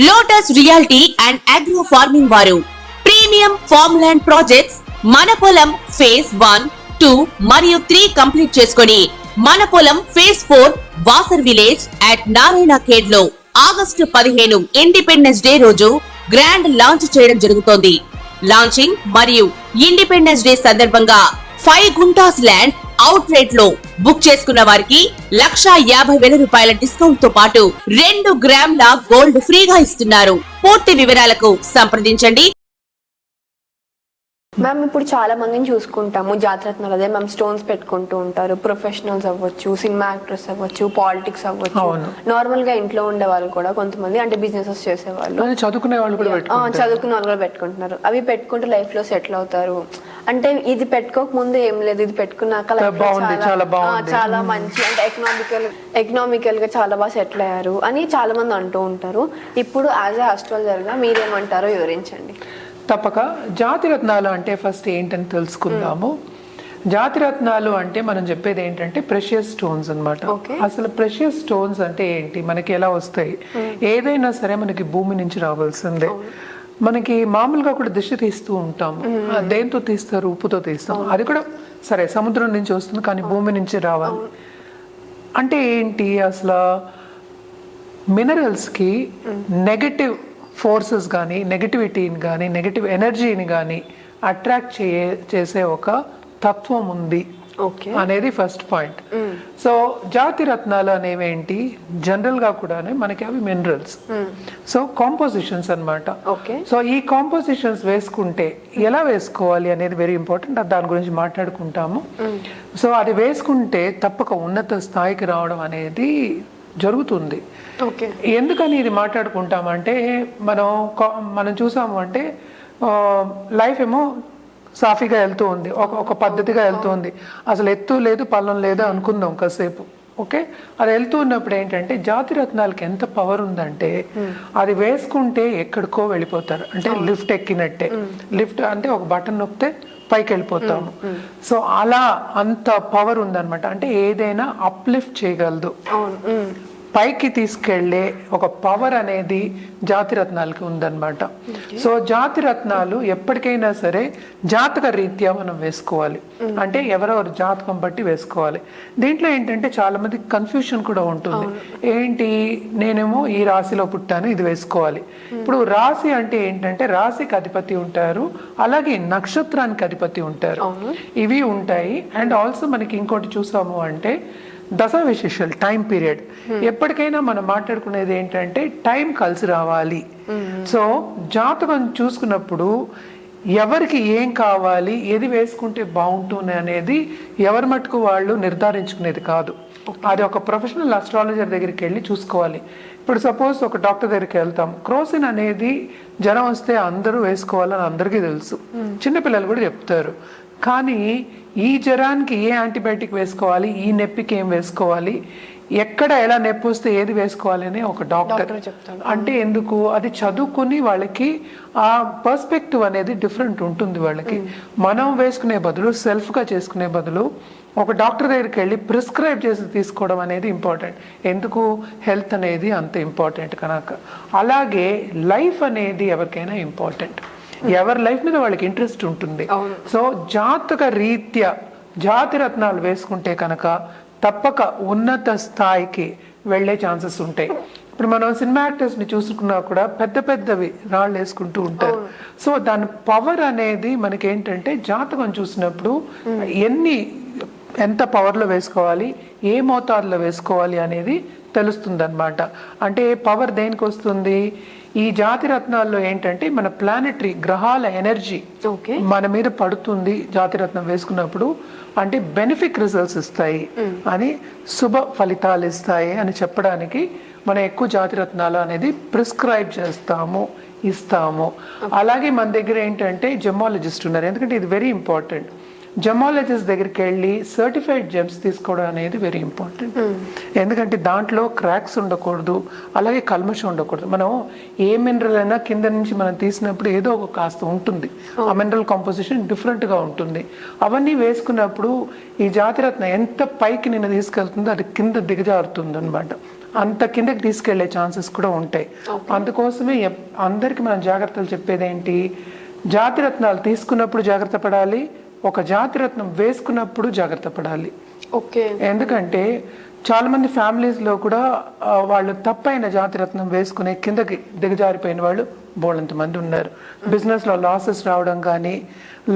Lotus reality and agro farming వారు premium farm land projects మన పొలం ఫేజ్ 1, 2 మరియు 3 కంప్లీట్ చేసుకొని మన పొలం phase 4 Wasar village at Narayana Khed లో ఆగస్టు 15 ఇండిపెండెన్స్ డే రోజు గ్రాండ్ లాంచ్ చేయడం జరుగుతోంది. లాంచింగ్ మరియు ఇండిపెండెన్స్ డే సందర్భంగా 5 గుంటాస్ ల్యాండ్ అవుట్ రేట్ లో బుక్ చేసుకున్న వారికి 1,50,000 రూపాయల డిస్కౌంట్ తో పాటు 2 గ్రాముల గోల్డ్ ఫ్రీగా ఇస్తున్నారు. పూర్తి వివరాలకు సంప్రదించండి. మ్యామ్ ఇప్పుడు చాలా మందిని చూసుకుంటాము జాతరత్నాలు, అదే మ్యామ్ స్టోన్స్ పెట్టుకుంటూ ఉంటారు. ప్రొఫెషనల్స్ అవ్వచ్చు, సినిమా యాక్టర్స్ అవ్వచ్చు, పాలిటిక్స్ అవ్వచ్చు, నార్మల్ గా ఇంట్లో ఉండే వాళ్ళు కూడా కొంతమంది, అంటే బిజినెసెస్ చేసేవాళ్ళు, చదువుకునే వాళ్ళు కూడా పెట్టుకుంటున్నారు. అవి పెట్టుకుంటే లైఫ్ లో సెటిల్ అవుతారు. అంటే ఇది పెట్టుకోక ముందు ఏం లేదు, ఇది పెట్టుకున్నాక చాలా మంచి, అంటే ఎకనామికల్ గా చాలా బాగా సెటిల్ అయ్యారు అని చాలా మంది అంటూ ఉంటారు. ఇప్పుడు యాజ్ ఏ ఆస్ట్రాలజర్ గా మీరేమంటారో వివరించండి. తప్పక. జాతిరత్నాలు అంటే ఫస్ట్ ఏంటని తెలుసుకుందాము. జాతిరత్నాలు అంటే మనం చెప్పేది ఏంటంటే ప్రెషియస్ స్టోన్స్ అన్నమాట. అసలు ప్రెషియస్ స్టోన్స్ అంటే ఏంటి, మనకి ఎలా వస్తాయి? ఏదైనా సరే మనకి భూమి నుంచి రావాల్సిందే. మనకి మామూలుగా కూడా దిష్టి తీస్తూ ఉంటాం. దేంతో తీస్తారు? ఉప్పుతో తీస్తాం. అది కూడా సరే సముద్రం నుంచి వస్తుంది, కానీ భూమి నుంచి రావాలి. అంటే ఏంటి, అసలు మినరల్స్కి నెగటివ్ ఫోర్సెస్ కానీ, నెగటివిటీని కానీ, నెగటివ్ ఎనర్జీని కానీ అట్రాక్ట్ చేసే ఒక తత్వం ఉంది అనేది ఫస్ట్ పాయింట్. సో జాతి రత్నాలు అనేవి ఏంటి, జనరల్ గా కూడా మనకి అవి మినరల్స్. సో కాంపోజిషన్స్ అన్నమాట. సో ఈ కాంపోజిషన్స్ వేసుకుంటే ఎలా వేసుకోవాలి అనేది వెరీ ఇంపార్టెంట్. దాని గురించి మాట్లాడుకుంటాము. సో అది వేసుకుంటే తప్పక ఉన్నత స్థాయికి రావడం అనేది జరుగుతుంది. ఎందుకని ఇది మాట్లాడుకుంటామంటే మనం చూసాము అంటే లైఫ్ ఏమో సాఫీగా వెళ్తూ ఉంది, ఒక పద్ధతిగా వెళ్తూ ఉంది. అసలు ఎత్తు లేదు పల్లం లేదు అనుకుందాం కాసేపు. ఓకే, అది వెళ్తూ ఉన్నప్పుడు ఏంటంటే జాతి రత్నాలకి ఎంత పవర్ ఉందంటే అది వేసుకుంటే ఎక్కడికో వెళ్ళిపోతారు. అంటే లిఫ్ట్ ఎక్కినట్టే. లిఫ్ట్ అంటే ఒక బటన్ నొక్కితే పైకి వెళ్ళిపోతాము. సో అలా అంత పవర్ ఉందన్నమాట. అంటే ఏదైనా అప్లిఫ్ట్ చేయగలదు, పైకి తీసుకెళ్లే ఒక పవర్ అనేది జాతి రత్నాలకి ఉందన్నమాట. సో జాతి రత్నాలు ఎప్పటికైనా సరే జాతక రీత్యా మనం వేసుకోవాలి. అంటే ఎవరెవరు జాతకం బట్టి వేసుకోవాలి. దీంట్లో ఏంటంటే చాలా మంది కన్ఫ్యూషన్ కూడా ఉంటుంది. ఏంటి, నేనేమో ఈ రాశిలో పుట్టాను, ఇది వేసుకోవాలి. ఇప్పుడు రాశి అంటే ఏంటంటే రాశికి అధిపతి ఉంటారు, అలాగే నక్షత్రానికి అధిపతి ఉంటారు, ఇవి ఉంటాయి. అండ్ ఆల్సో మనకి ఇంకోటి చూసాము అంటే దశ విశేషాలు, టైం పీరియడ్. ఎప్పటికైనా మనం మాట్లాడుకునేది ఏంటంటే టైం కలిసి రావాలి. సో జాతకం చూసుకున్నప్పుడు ఎవరికి ఏం కావాలి, ఏది వేసుకుంటే బాగుంటుంది అనేది ఎవరి మటుకు వాళ్ళు నిర్ధారించుకునేది కాదు. అది ఒక ప్రొఫెషనల్ అస్ట్రాలజర్ దగ్గరికి వెళ్ళి చూసుకోవాలి. ఇప్పుడు సపోజ్ ఒక డాక్టర్ దగ్గరికి వెళ్తాం, క్రోసిన్ అనేది జ్వరం వస్తే అందరూ వేసుకోవాలని అందరికీ తెలుసు, చిన్నపిల్లలు కూడా చెప్తారు. కానీ ఈ జ్వరానికి ఏ యాంటీబయాటిక్ వేసుకోవాలి, ఈ నొప్పికి ఏం వేసుకోవాలి, ఎక్కడ ఎలా నొప్పి వస్తే ఏది వేసుకోవాలి అని ఒక డాక్టర్ చెప్తాడు. అంటే ఎందుకు, అది చదువుకుని వాళ్ళకి ఆ పర్స్పెక్టివ్ అనేది డిఫరెంట్ ఉంటుంది వాళ్ళకి. మనం వేసుకునే బదులు, సెల్ఫ్గా చేసుకునే బదులు ఒక డాక్టర్ దగ్గరికి వెళ్ళి ప్రిస్క్రైబ్ చేసి తీసుకోవడం అనేది ఇంపార్టెంట్. ఎందుకు, హెల్త్ అనేది అంత ఇంపార్టెంట్ కనుక. అలాగే లైఫ్ అనేది ఎవరికైనా ఇంపార్టెంట్, ఎవరి లైఫ్ మీద వాళ్ళకి ఇంట్రెస్ట్ ఉంటుంది. సో జాతక రీత్యా జాతి రత్నాలు వేసుకుంటే కనుక తప్పక ఉన్నత స్థాయికి వెళ్ళే ఛాన్సెస్ ఉంటాయి. ఇప్పుడు మనం సినిమా యాక్టర్స్ ని చూసుకున్నా కూడా పెద్ద పెద్దవి రాళ్ళు వేసుకుంటూ ఉంటారు. సో దాని పవర్ అనేది మనకి ఏంటంటే జాతకం చూసినప్పుడు ఎంత పవర్లో వేసుకోవాలి, ఏ మోతాదులో వేసుకోవాలి అనేది తెలుస్తుంది అనమాట. అంటే పవర్ దేనికి వస్తుంది, ఈ జాతి రత్నాల్లో ఏంటంటే మన ప్లానెటరీ గ్రహాల ఎనర్జీ మన మీద పడుతుంది జాతి రత్నం వేసుకున్నప్పుడు. అంటే బెనిఫిక్ రిజల్ట్స్ ఇస్తాయి అని, శుభ ఫలితాలు ఇస్తాయి అని చెప్పడానికి మనం ఎక్కువ జాతి రత్నాలు అనేది ప్రిస్క్రైబ్ చేస్తాము, ఇస్తాము. అలాగే మన దగ్గర ఏంటంటే జెమాలజిస్ట్ ఉన్నారు. ఎందుకంటే ఇది వెరీ ఇంపార్టెంట్. జెమాలజిస్ట్ దగ్గరికి వెళ్ళి సర్టిఫైడ్ జెమ్స్ తీసుకోవడం అనేది వెరీ ఇంపార్టెంట్. ఎందుకంటే దాంట్లో క్రాక్స్ ఉండకూడదు, అలాగే కల్మషం ఉండకూడదు. మనం ఏ మినరల్ అయినా కింద నుంచి మనం తీసినప్పుడు ఏదో ఒక కాస్త ఉంటుంది, ఆ మినరల్ కాంపోజిషన్ డిఫరెంట్గా ఉంటుంది. అవన్నీ వేసుకున్నప్పుడు ఈ జాతిరత్న ఎంత పైకి నిన్ను తీసుకెళ్తుందో అది కింద దిగజారుతుంది అనమాట. అంత కిందకి తీసుకెళ్లే ఛాన్సెస్ కూడా ఉంటాయి. అందుకోసమే అందరికి మనం జాగ్రత్తలు చెప్పేది ఏంటి, జాతిరత్నాలు తీసుకున్నప్పుడు జాగ్రత్త పడాలి, ఒక జాతిరత్నం వేసుకున్నప్పుడు జాగ్రత్త పడాలి. ఓకే. ఎందుకంటే చాలా మంది ఫ్యామిలీస్ లో కూడా వాళ్ళు తప్పైన జాతిరత్నం వేసుకునే కిందకి దిగజారిపోయిన వాళ్ళు బోళ్ళంత మంది ఉన్నారు. బిజినెస్ లో లాసెస్ రావడం కానీ,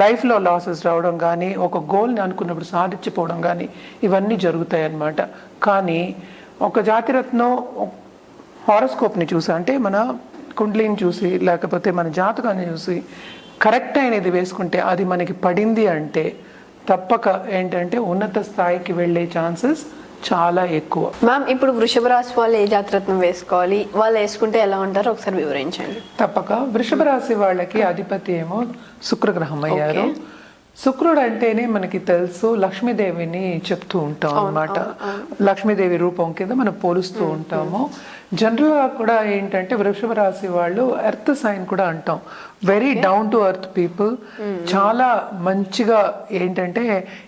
లైఫ్ లో లాసెస్ రావడం కానీ, ఒక గోల్ని అనుకున్నప్పుడు సాధించిపోవడం కానీ ఇవన్నీ జరుగుతాయి అన్నమాట. కానీ ఒక జాతిరత్నం హారోస్కోప్ని చూసి, అంటే మన కుండ్లీని చూసి లేకపోతే మన జాతకాన్ని చూసి కరెక్ట్ అయినది వేసుకుంటే అది మనకి పడింది అంటే తప్పక ఏంటంటే ఉన్నత స్థాయికి వెళ్ళే ఛాన్సెస్ చాలా ఎక్కువ. మ్యామ్, ఇప్పుడు వృషభ రాశి వాళ్ళు ఏ జాతిరత్నం వేసుకోవాలి, వాళ్ళు వేసుకుంటే ఎలా ఉంటారో ఒకసారి వివరించండి. తప్పక. వృషభ రాశి వాళ్ళకి అధిపతి ఏమో శుక్రగ్రహం అయ్యారు. శుక్రుడు అంటేనే మనకి తెలుసు లక్ష్మీదేవిని చెప్తూ ఉంటాం అన్నమాట. లక్ష్మీదేవి రూపం కింద మనం పోలుస్తూ ఉంటాము. జనరల్ గా కూడా ఏంటంటే వృషభ రాశి వాళ్ళు ఎర్త్ సైన్ కూడా అంటాం. Very down to earth people. చాలా మంచిగా ఏంటంటే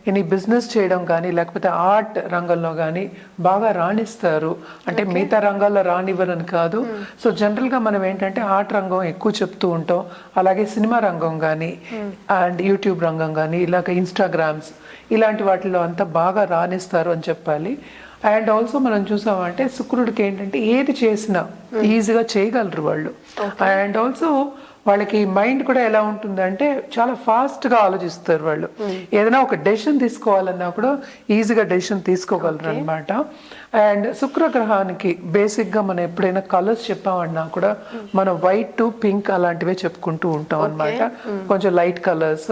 ఈ బిజినెస్ చేయడం కానీ లేకపోతే ఆర్ట్ రంగంలో కానీ బాగా రాణిస్తారు. అంటే మిగతా రంగాల్లో రానివ్వరని కాదు. సో జనరల్ గా మనం ఏంటంటే ఆర్ట్ రంగం ఎక్కువ చెప్తూ ఉంటాం. అలాగే సినిమా రంగం కానీ అండ్ యూట్యూబ్ రంగం కానీ ఇలాగ ఇన్స్టాగ్రామ్స్ ఇలాంటి వాటిలో అంతా బాగా రాణిస్తారు అని చెప్పాలి. అండ్ ఆల్సో మనం చూసామంటే శుక్రుడికి ఏంటంటే ఏది చేసినా ఈజీగా చేయగలరు వాళ్ళు. అండ్ ఆల్సో వాళ్ళకి మైండ్ కూడా ఎలా ఉంటుందంటే చాలా ఫాస్ట్ గా ఆలోచిస్తారు వాళ్ళు. ఏదైనా ఒక డెసిషన్ తీసుకోవాలన్నా కూడా ఈజీగా డెసిషన్ తీసుకోగలరు అనమాట. అండ్ శుక్రగ్రహానికి బేసిక్ గా మనం ఎప్పుడైనా కలర్స్ చెప్పామన్నా కూడా మనం వైట్ టు పింక్ అలాంటివే చెప్పుకుంటూ ఉంటాం అనమాట. కొంచెం లైట్ కలర్స్.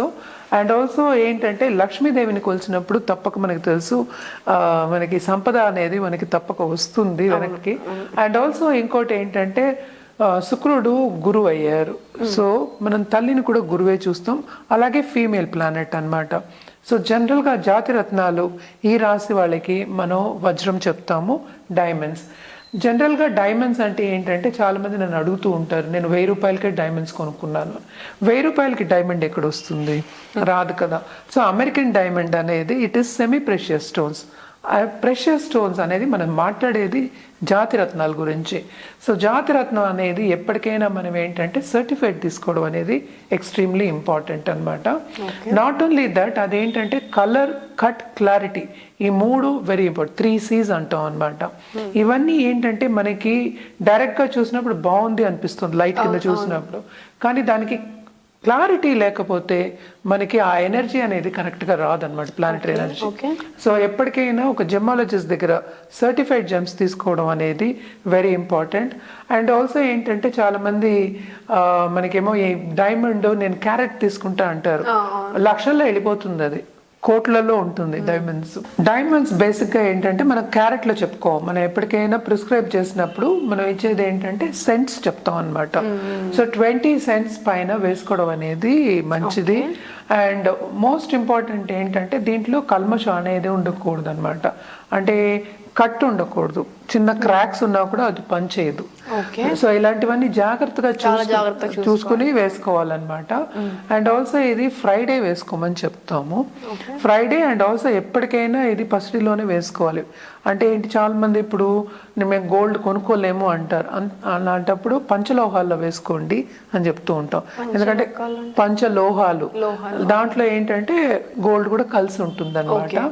అండ్ ఆల్సో ఏంటంటే లక్ష్మీదేవిని కొలిచినప్పుడు తప్పక మనకి తెలుసు మనకి సంపద అనేది మనకి తప్పక వస్తుంది వెనక్కి. అండ్ ఆల్సో ఇంకోటి ఏంటంటే శుక్రుడు గురువు అయ్యారు. సో మనం తల్లిని కూడా గురువే చూస్తాం. అలాగే ఫీమేల్ ప్లానెట్ అన్నమాట. సో జనరల్ గా జాతిరత్నాలు ఈ రాశి వాళ్ళకి మనం వజ్రం చెప్తాము, డైమండ్స్. జనరల్ గా డైమండ్స్ అంటే ఏంటంటే చాలా మంది నన్ను అడుగుతూ ఉంటారు, నేను 1000 రూపాయలకే డైమండ్స్ కొనుక్కున్నాను. 1000 రూపాయలకి డైమండ్ ఎక్కడ వస్తుంది? రాదు కదా. సో అమెరికన్ డైమండ్ అనేది it is semi precious stones. Precious stones అనేది మనం మాట్లాడేది జాతిరత్నాల గురించి. సో జాతిరత్నం అనేది ఎప్పటికైనా మనం ఏంటంటే సర్టిఫైడ్ తీసుకోవడం అనేది ఎక్స్ట్రీమ్లీ ఇంపార్టెంట్ అనమాట. నాట్ ఓన్లీ దట్, అదేంటంటే కలర్, కట్, క్లారిటీ, ఈ 3 వెరీ ఇంపార్టెంట్. 3 C's అంటాం అనమాట. ఇవన్నీ ఏంటంటే మనకి డైరెక్ట్ గా చూసినప్పుడు బాగుంది అనిపిస్తుంది లైట్ కింద చూసినప్పుడు, కానీ దానికి క్లారిటీ లేకపోతే మనకి ఆ ఎనర్జీ అనేది కరెక్ట్ గా రాదనమాట, ప్లానెటరీ ఎనర్జీ. సో ఎప్పటికైనా ఒక జెమాలజిస్ట్ దగ్గర సర్టిఫైడ్ జెమ్స్ తీసుకోవడం అనేది వెరీ ఇంపార్టెంట్. అండ్ ఆల్సో ఏంటంటే చాలా మంది మనకేమో ఈ డైమండ్ నేను క్యారెట్ తీసుకుంటా అంటారు, లక్షల్లో వెళ్ళిపోతుంది, అది కోట్లలో ఉంటుంది డైమండ్స్. డైమండ్స్ బేసిక్ గా ఏంటంటే మనం క్యారెట్ లో చెప్పుకోం. మనం ఎప్పటికైనా ప్రిస్క్రైబ్ చేసినప్పుడు మనం ఇచ్చేది ఏంటంటే సెంట్స్ చెప్తాం అనమాట. సో 20 cents పైన వేసుకోవడం అనేది మంచిది. అండ్ మోస్ట్ ఇంపార్టెంట్ ఏంటంటే దీంట్లో కల్మషం అనేది ఉండకూడదు అనమాట. అంటే కట్ ఉండకూడదు, చిన్న క్రాక్స్ ఉన్నా కూడా అది పనిచేయదు. సో ఇలాంటివన్నీ జాగ్రత్తగా చూసుకుని వేసుకోవాలన్నమాట. అండ్ ఆల్సో ఇది ఫ్రైడే వేసుకోమని చెప్తాము. ఫ్రైడే అండ్ ఆల్సో ఎప్పటికైనా ఇది పసిడిలోనే వేసుకోవాలి. అంటే ఏంటి, చాలా మంది ఇప్పుడు మేము గోల్డ్ కొనుక్కోలేము అంటారు. అలాంటప్పుడు పంచలోహాల్లో వేసుకోండి అని చెప్తూ ఉంటాం. ఎందుకంటే పంచలోహాలు దాంట్లో ఏంటంటే గోల్డ్ కూడా కలిసి ఉంటుంది అనమాట.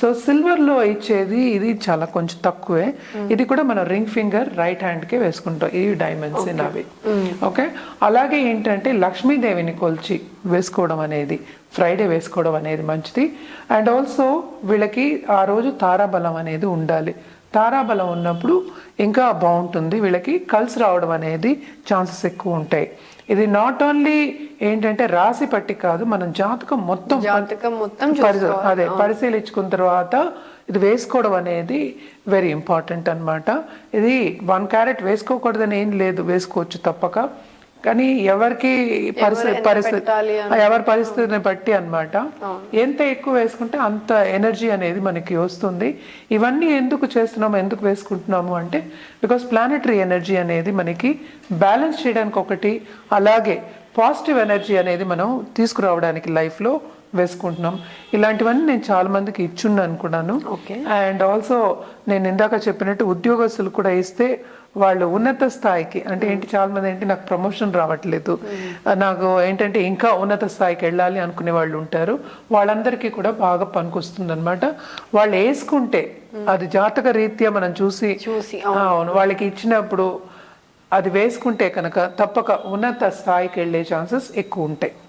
సో సిల్వర్ లో ఇచ్చేది ఇది చాలా కొంచెం తక్కువే. ఇది కూడా మనం రింగ్ ఫింగర్ రైట్ హ్యాండ్ కే వేసుకుంటాం ఈ డైమండ్స్ అవి. ఓకే. అలాగే ఏంటంటే లక్ష్మీదేవిని కొలిచి వేసుకోవడం అనేది, ఫ్రైడే వేసుకోవడం అనేది మంచిది. అండ్ ఆల్సో వీళ్ళకి ఆ రోజు తారాబలం అనేది ఉండాలి. తారాబలం ఉన్నప్పుడు ఇంకా బాగుంటుంది, వీళ్ళకి కలిసి రావడం అనేది ఛాన్సెస్ ఎక్కువ ఉంటాయి. ఇది నాట్ ఓన్లీ ఏంటంటే రాశి పట్టి కాదు, మనం జాతకం మొత్తం అదే పరిశీలించుకున్న తర్వాత ఇది వేసుకోవడం అనేది వెరీ ఇంపార్టెంట్ అనమాట. ఇది 1 carat వేసుకోకూడదని ఏం లేదు, వేసుకోవచ్చు తప్పక. కానీ ఎవరికి ఎవరి పరిస్థితిని బట్టి అన్నమాట. ఎంత ఎక్కువ వేసుకుంటే అంత ఎనర్జీ అనేది మనకి వస్తుంది. ఇవన్నీ ఎందుకు చేస్తున్నాము, ఎందుకు వేసుకుంటున్నాము అంటే బికాస్ ప్లానెటరీ ఎనర్జీ అనేది మనకి బ్యాలెన్స్ చేయడానికి ఒకటి, అలాగే పాజిటివ్ ఎనర్జీ అనేది మనం తీసుకురావడానికి లైఫ్లో వేసుకుంటున్నాం. ఇలాంటివన్నీ నేను చాలా మందికి ఇచ్చున్నాను కూడాను. అండ్ ఆల్సో నేను ఇందాక చెప్పినట్టు ఉద్యోగస్తులు కూడా ఇస్తే వాళ్ళు ఉన్నత స్థాయికి, అంటే ఏంటి, చాలా మంది ఏంటి నాకు ప్రమోషన్ రావట్లేదు, నాకు ఏంటంటే ఇంకా ఉన్నత స్థాయికి వెళ్ళాలి అనుకునే వాళ్ళు ఉంటారు. వాళ్ళందరికీ కూడా బాగా పనికొస్తుంది అనమాట. వాళ్ళు వేసుకుంటే అది జాతక రీత్యా మనం చూసి అవును వాళ్ళకి ఇచ్చినప్పుడు అది వేసుకుంటే కనుక తప్పక ఉన్నత స్థాయికి వెళ్ళే ఛాన్సెస్ ఎక్కువ ఉంటాయి.